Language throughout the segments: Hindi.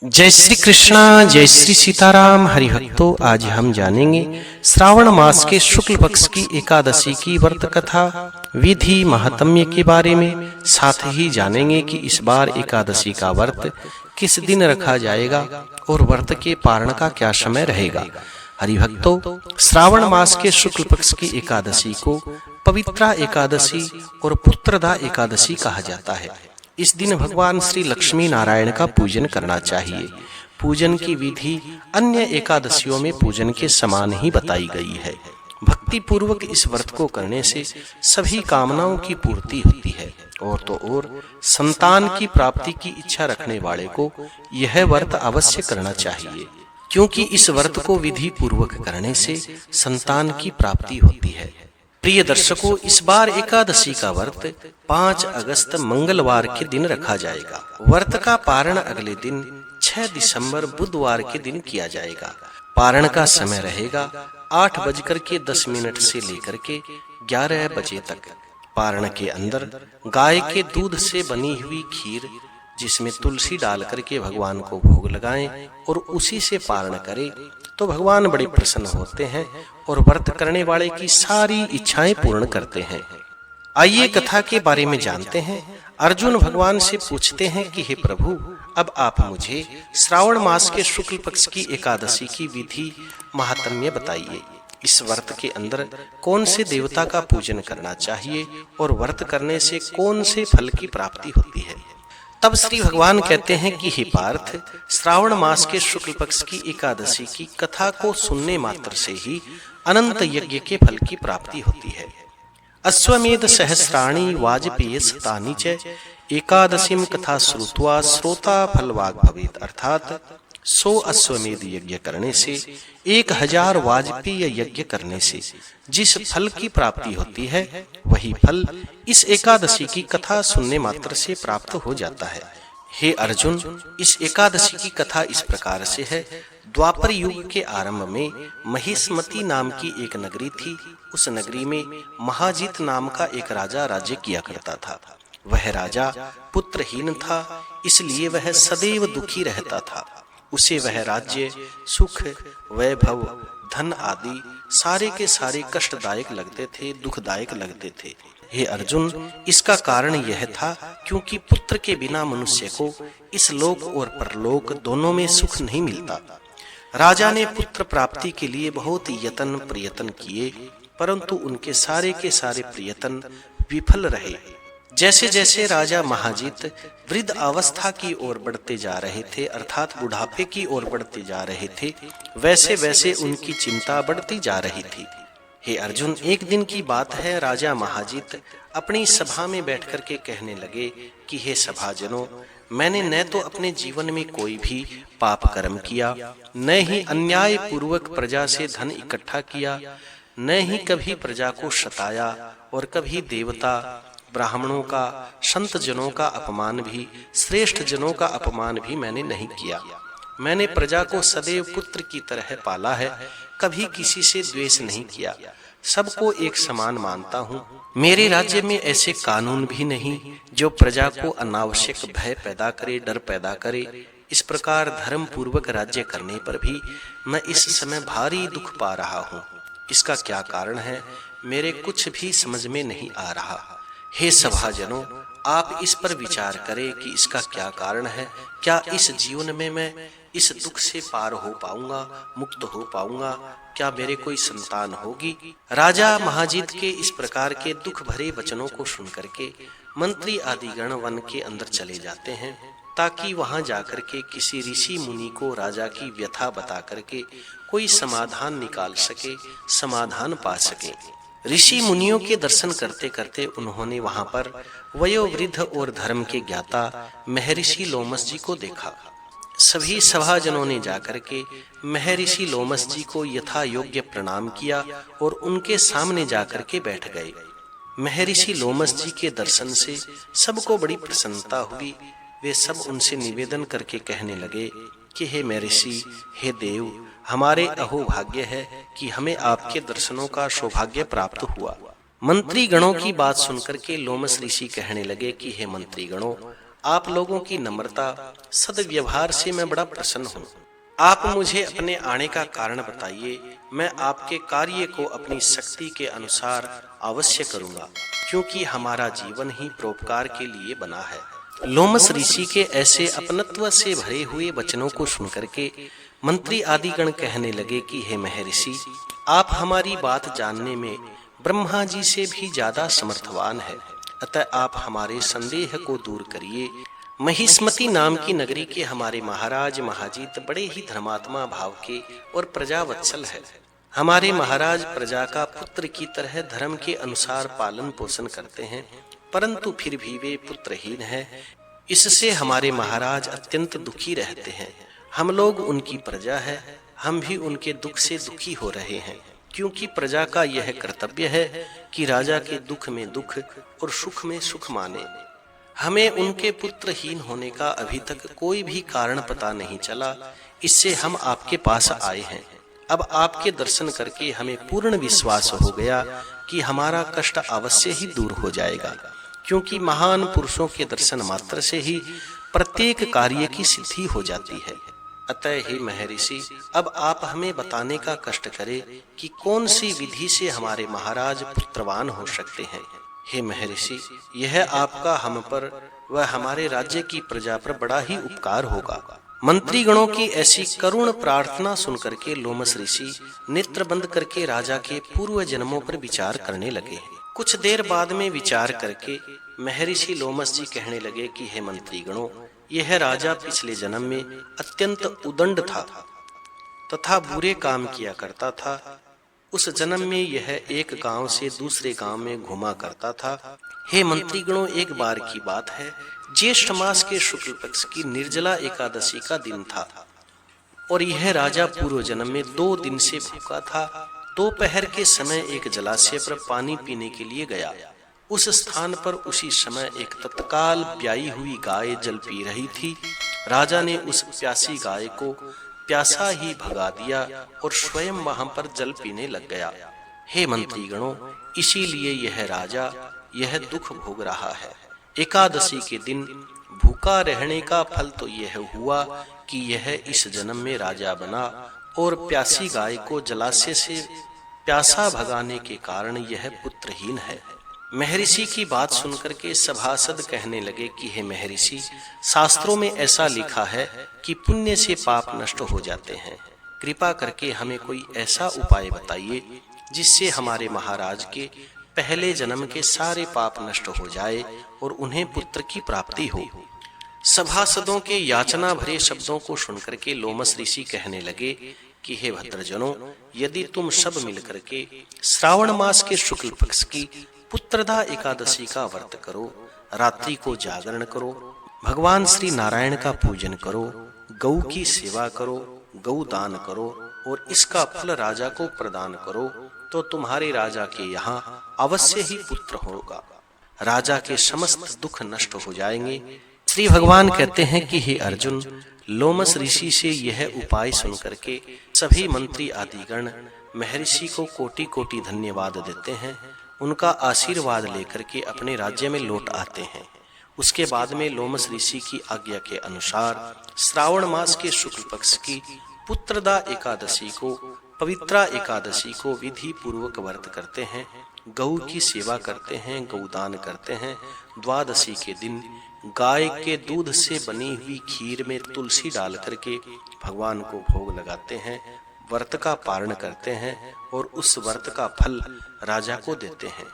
जय श्री कृष्णा, जय श्री सीताराम। हरिभक्तों, आज हम जानेंगे श्रावण मास के शुक्ल पक्ष की एकादशी की व्रत कथा, विधि, महात्म्य के बारे में। साथ ही जानेंगे कि इस बार एकादशी का व्रत किस दिन रखा जाएगा और व्रत के पारण का क्या समय रहेगा। हरिभक्तों, श्रावण मास के शुक्ल पक्ष की एकादशी को पवित्रा एकादशी और पुत्रदा एकादशी कहा जाता है। इस दिन भगवान श्री लक्ष्मी नारायण का पूजन करना चाहिए। पूजन की विधि अन्य एकादशियों में पूजन के समान ही बताई गई है। भक्ति पूर्वक इस व्रत को करने से सभी कामनाओं की पूर्ति होती है और संतान की प्राप्ति की इच्छा रखने वाले को यह व्रत अवश्य करना चाहिए, क्योंकि इस व्रत को विधि पूर्वक करने से संतान की प्राप्ति होती है। प्रिय दर्शकों, इस बार एकादशी का व्रत 5 अगस्त मंगलवार के दिन रखा जाएगा। व्रत का पारण अगले दिन 6 दिसंबर बुधवार के दिन किया जाएगा। पारण का समय रहेगा 8:10 से लेकर के 11 बजे तक। पारण के अंदर गाय के दूध से बनी हुई खीर, जिसमें तुलसी डाल करके भगवान को भोग लगाएं और उसी से पारण करें तो भगवान बड़े प्रसन्न होते हैं और व्रत करने वाले की सारी इच्छाएं पूर्ण करते हैं। आइए कथा के बारे में जानते हैं। अर्जुन भगवान से पूछते हैं कि हे प्रभु, अब आप मुझे श्रावण मास के शुक्ल पक्ष की एकादशी की विधि महात्म्य बताइए। इस व्रत के अंदर कौन से देवता का पूजन करना चाहिए और व्रत करने से कौन से फल की प्राप्ति होती है। तब श्री भगवान कहते हैं कि हे पार्थ, श्रावण मास के शुक्ल पक्ष की एकादशी की कथा को सुनने मात्र से ही अनंत यज्ञ के फल की प्राप्ति होती है। अश्वमेध सहस्राणि वाजपेय शतानि च एकादशीम कथा श्रुत्वा श्रोता फलवाग भवेत्। अर्थात 100 अश्वमेध यज्ञ करने से 1000 वाजपेय यज्ञ करने से जिस फल की प्राप्ति होती है, वही फल इस एकादशी की कथा सुनने मात्र से प्राप्त हो जाता है। हे अर्जुन, इस एकादशी की कथा इस प्रकार से है। द्वापर युग के आरंभ में महिष्मती नाम की एक नगरी थी। उस नगरी में महाजित नाम का एक राजा राज्य किया करता था। वह राजा पुत्रहीन था, इसलिए वह सदैव दुखी रहता था। उसे वह राज्य, सुख, वैभव, धन आदि सारे के सारे कष्टदायक लगते थे, दुखदायक लगते थे। हे अर्जुन, इसका कारण यह था क्योंकि पुत्र के बिना मनुष्य को इस लोक और परलोक दोनों में सुख नहीं मिलता। राजा ने पुत्र प्राप्ति के लिए बहुत यत्न प्रयत्न किए, परंतु उनके सारे के सारे प्रयत्न विफल रहे। जैसे जैसे राजा महाजित वृद्ध अवस्था की ओर बढ़ते जा रहे थे, अर्थात बुढ़ापे की ओर बढ़ते जा रहे थे, वैसे वैसे उनकी चिंता बढ़ती जा रही थी। हे अर्जुन, एक दिन की बात है, राजा महाजित अपनी सभा में बैठकर के कहने लगे कि हे सभाजनों, मैंने न तो अपने जीवन में कोई भी पाप कर्म किया, न ही अन्याय पूर्वक प्रजा से धन इकट्ठा किया, न ही कभी प्रजा को सताया और कभी देवता, ब्राह्मणों का, संत जनों का अपमान भी, श्रेष्ठ जनों का अपमान भी मैंने नहीं किया। मैंने प्रजा को सदैव पुत्र की तरह पाला है, कभी किसी से द्वेष नहीं किया, सबको एक समान मानता हूँ। मेरे राज्य में ऐसे कानून भी नहीं जो प्रजा को अनावश्यक भय पैदा करे, डर पैदा करे। इस प्रकार धर्म पूर्वक राज्य करने पर भी मैं इस समय भारी दुख पा रहा हूँ। इसका क्या कारण है, मेरे कुछ भी समझ में नहीं आ रहा। हे सभाजनों, आप इस पर विचार करें कि इसका क्या कारण है। क्या इस जीवन में मैं इस दुख से पार हो पाऊंगा, मुक्त हो पाऊंगा? क्या मेरे कोई संतान होगी? राजा महाजित के इस प्रकार के दुख भरे वचनों को सुन करके मंत्री आदि गण वन के अंदर चले जाते हैं, ताकि वहां जाकर के किसी ऋषि मुनि को राजा की व्यथा बता करके कोई समाधान निकाल सके, समाधान पा सके। ऋषि मुनियों के दर्शन करते करते उन्होंने वहां पर वयोवृद्ध और धर्म के ज्ञाता महर्षि लोमस जी को देखा। सभी सभाजनों ने जाकर के महर्षि लोमस जी को यथा योग्य प्रणाम किया और उनके सामने जाकर के बैठ गए। महर्षि लोमस जी के दर्शन से सबको बड़ी प्रसन्नता हुई। वे सब उनसे निवेदन करके कहने लगे कि हे महर्षि, हे देव, हमारे अहोभाग्य है कि हमें आपके दर्शनों का सौभाग्य प्राप्त हुआ। मंत्री गणों की बात सुनकर के लोमस ऋषि कहने लगे कि हे मंत्री गणों, आप लोगों की नम्रता, सद्व्यवहार से मैं बड़ा प्रसन्न हूँ। आप मुझे अपने आने का कारण बताइए, मैं आपके कार्य को अपनी शक्ति के अनुसार अवश्य करूँगा, क्योंकि हमारा जीवन ही परोपकार के लिए बना है। लोमस ऋषि के ऐसे अपनत्व से भरे हुए वचनों को सुनकर के मंत्री आदिगण कहने लगे कि हे महर्षि, आप हमारी बात जानने में ब्रह्मा जी से भी ज्यादा समर्थवान है, अतः आप हमारे संदेह को दूर करिए। महिष्मती नाम की नगरी के हमारे महाराज महाजीत बड़े ही धर्मात्मा भाव के और प्रजावत्सल है। हमारे महाराज प्रजा का पुत्र की तरह धर्म के अनुसार पालन पोषण करते हैं, परंतु फिर भी वे पुत्रहीन हैं। इससे हमारे महाराज अत्यंत दुखी रहते हैं। हम लोग उनकी प्रजा है, हम भी उनके दुख से दुखी हो रहे हैं, क्योंकि प्रजा का यह कर्तव्य है कि राजा के दुख में दुख और सुख में सुख माने। हमें उनके पुत्रहीन होने का अभी तक कोई भी कारण पता नहीं चला, इससे हम आपके पास आए हैं। अब आपके दर्शन करके हमें पूर्ण विश्वास हो गया कि हमारा कष्ट अवश्य ही दूर हो जाएगा, क्योंकि महान पुरुषों के दर्शन मात्र से ही प्रत्येक कार्य की सिद्धि हो जाती है। अतः हे महर्षि, अब आप हमें बताने का कष्ट करें कि कौन सी विधि से हमारे महाराज पुत्रवान हो सकते हैं। हे महर्षि, यह आपका हम पर व हमारे राज्य की प्रजा पर बड़ा ही उपकार होगा। मंत्रीगणों की ऐसी करुण प्रार्थना सुनकर के लोमस ऋषि नेत्र बंद करके राजा के पूर्व जन्मों पर विचार करने लगे। कुछ देर बाद में विचार करके महर्षि लोमस जी कहने लगे कि हे मंत्रीगणों, यह राजा पिछले जन्म में अत्यंत उदंड था तथा बुरे काम किया करता था। उस जन्म में यह एक गांव से दूसरे गांव में घुमा करता था। हे मंत्रीगणों, एक बार की बात है, ज्येष्ठ मास के शुक्ल पक्ष की निर्जला एकादशी का दिन था और यह राजा पूर्व जन्म में 2 दिन से भूखा था। दोपहर के समय एक जलाशय पर पानी पीने के लिए गया। उस स्थान पर उसी समय एक तत्काल ब्याई हुई गाय जल पी रही थी। राजा ने उस प्यासी गाय को प्यासा ही भगा दिया और स्वयं वहां पर जल पीने लग गया। हे मंत्रीगणों, इसीलिए यह राजा यह दुख भोग रहा है। एकादशी के दिन भूखा रहने का फल तो यह हुआ कि यह इस जन्म में राजा बना और प्यासी गाय को जलाशय से प्यासा भगाने के कारण यह पुत्रहीन है। महर्षि की बात सुनकर के सभासद कहने लगे कि हे महर्षि, शास्त्रों में ऐसा लिखा है कि पुण्य से पाप नष्ट हो जाते हैं। कृपा करके हमें कोई ऐसा उपाय बताइए जिससे हमारे महाराज के पहले जन्म के सारे पाप नष्ट हो जाए और उन्हें पुत्र की प्राप्ति हो। सभासदों के याचना भरे शब्दों को सुनकर के लोमस ऋषि कहने लगे कि हे भद्रजनों, यदि तुम सब मिलकर के श्रावण मास के शुक्ल पक्ष की पुत्रदा एकादशी का व्रत करो, रात्रि को जागरण करो, भगवान श्री नारायण का पूजन करो, गौ की सेवा करो, गौ दान करो और इसका फल राजा को प्रदान करो, तो तुम्हारे राजा के यहाँ अवश्य ही पुत्र होगा। राजा के समस्त दुख नष्ट हो जाएंगे। श्री भगवान कहते हैं कि हे अर्जुन, लोमस ऋषि से यह उपाय सुनकर के सभी मंत्री आदिगण महर्षि को कोटि कोटि धन्यवाद देते हैं। उनका आशीर्वाद लेकर के अपने राज्य में लौट आते हैं। उसके बाद में लोमस ऋषि की आज्ञा के अनुसार श्रावण मास के शुक्ल पक्ष की पुत्रदा एकादशी को, पवित्रा एकादशी को विधि पूर्वक व्रत करते हैं, गौ की सेवा करते हैं, गौदान करते हैं। द्वादशी के दिन गाय के दूध से बनी हुई खीर में तुलसी डाल करके भगवान को भोग लगाते हैं, व्रत का पारण करते हैं और उस व्रत का फल राजा को देते हैं।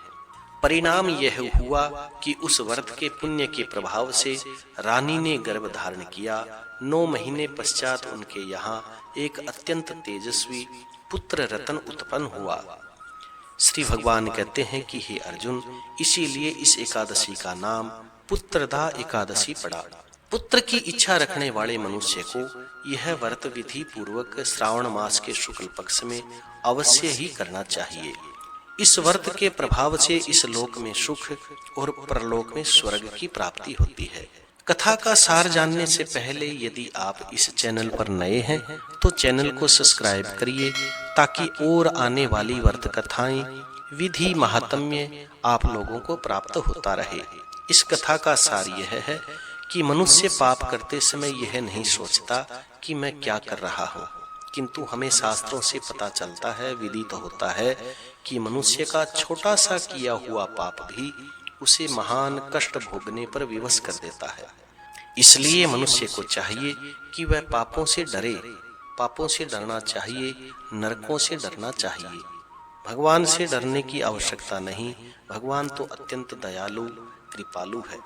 परिणाम यह हुआ कि उस व्रत के पुण्य के प्रभाव से रानी ने गर्भ धारण किया। 9 महीने पश्चात उनके यहाँ एक अत्यंत तेजस्वी पुत्र रतन उत्पन्न हुआ। श्री भगवान कहते हैं कि हे अर्जुन, इसीलिए इस एकादशी का नाम पुत्रदा एकादशी पड़ा। पुत्र की इच्छा रखने वाले मनुष्य को यह व्रत विधि पूर्वक श्रावण मास के शुक्ल पक्ष में अवश्य ही करना चाहिए। इस व्रत के प्रभाव से इस लोक में सुख और परलोक में स्वर्ग की प्राप्ति होती है। कथा का सार जानने से पहले यदि आप इस चैनल पर नए हैं तो चैनल को सब्सक्राइब करिए, ताकि और आने वाली व्रत कथाएं, विधि, महात्म्य आप लोगों को प्राप्त होता रहे। इस कथा का सार यह है कि मनुष्य पाप करते समय यह नहीं सोचता कि मैं क्या कर रहा हूँ, किंतु हमें शास्त्रों से पता चलता है, विदित होता है कि मनुष्य का छोटा सा किया हुआ पाप भी उसे महान कष्ट भोगने पर विवश कर देता है। इसलिए मनुष्य को चाहिए कि वह पापों से डरे, पापों से डरना चाहिए, नरकों से डरना चाहिए। भगवान से डरने की आवश्यकता नहीं, भगवान तो अत्यंत दयालु कृपालु है,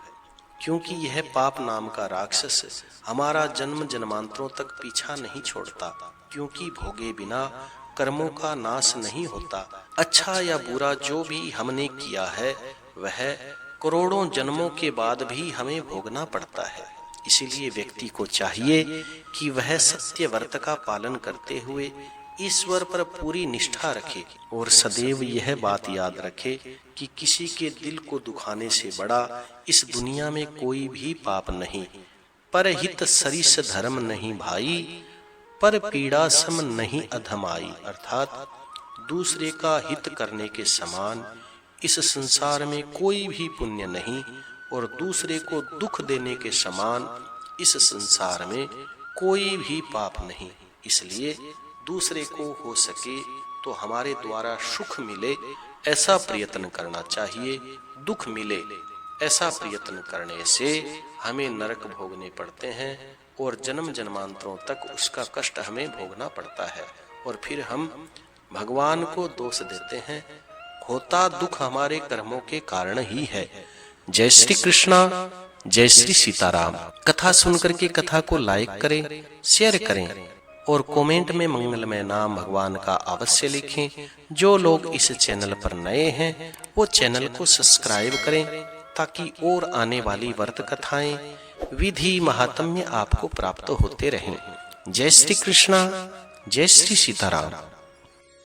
क्योंकि यह पाप नाम का राक्षस हमारा जन्म जन्मांतरों तक पीछा नहीं छोड़ता, क्योंकि भोगे बिना कर्मों का नाश नहीं होता। अच्छा या बुरा जो भी हमने किया है वह करोड़ों जन्मों के बाद भी हमें भोगना पड़ता है। इसीलिए व्यक्ति को चाहिए कि वह सत्य व्रत का पालन करते हुए ईश्वर पर पूरी निष्ठा रखे और सदैव यह बात याद रखे कि किसी के दिल को दुखाने से बड़ा इस दुनिया में कोई भी पाप नहीं। पर हित सरिस धर्म नहीं भाई, पर पीड़ा सम नहीं अधमाई। अर्थात दूसरे का हित करने के समान इस संसार में कोई भी पुण्य नहीं और दूसरे को दुख देने के समान इस संसार में कोई भी पाप नहीं। इसलिए दूसरे को हो सके तो हमारे द्वारा सुख मिले ऐसा प्रयत्न करना चाहिए, दुख मिले ऐसा प्रयत्न करने से हमें नरक भोगने पड़ते हैं और जन्म जन्मांतरों तक उसका कष्ट हमें भोगना पड़ता है और फिर हम भगवान को दोष देते हैं। होता दुख हमारे कर्मों के कारण ही है। जय श्री कृष्णा, जय श्री सीताराम। कथा सुनकर के कथा को लाइक करें, शेयर करें और कमेंट में मंगलमय नाम भगवान का अवश्य लिखें। जो लोग इस चैनल पर नए हैं वो चैनल को सब्सक्राइब करें ताकि और आने वाली व्रत कथाएं, विधि महात्म्य आपको प्राप्त होते रहें। जय श्री कृष्णा, जय श्री सीताराम।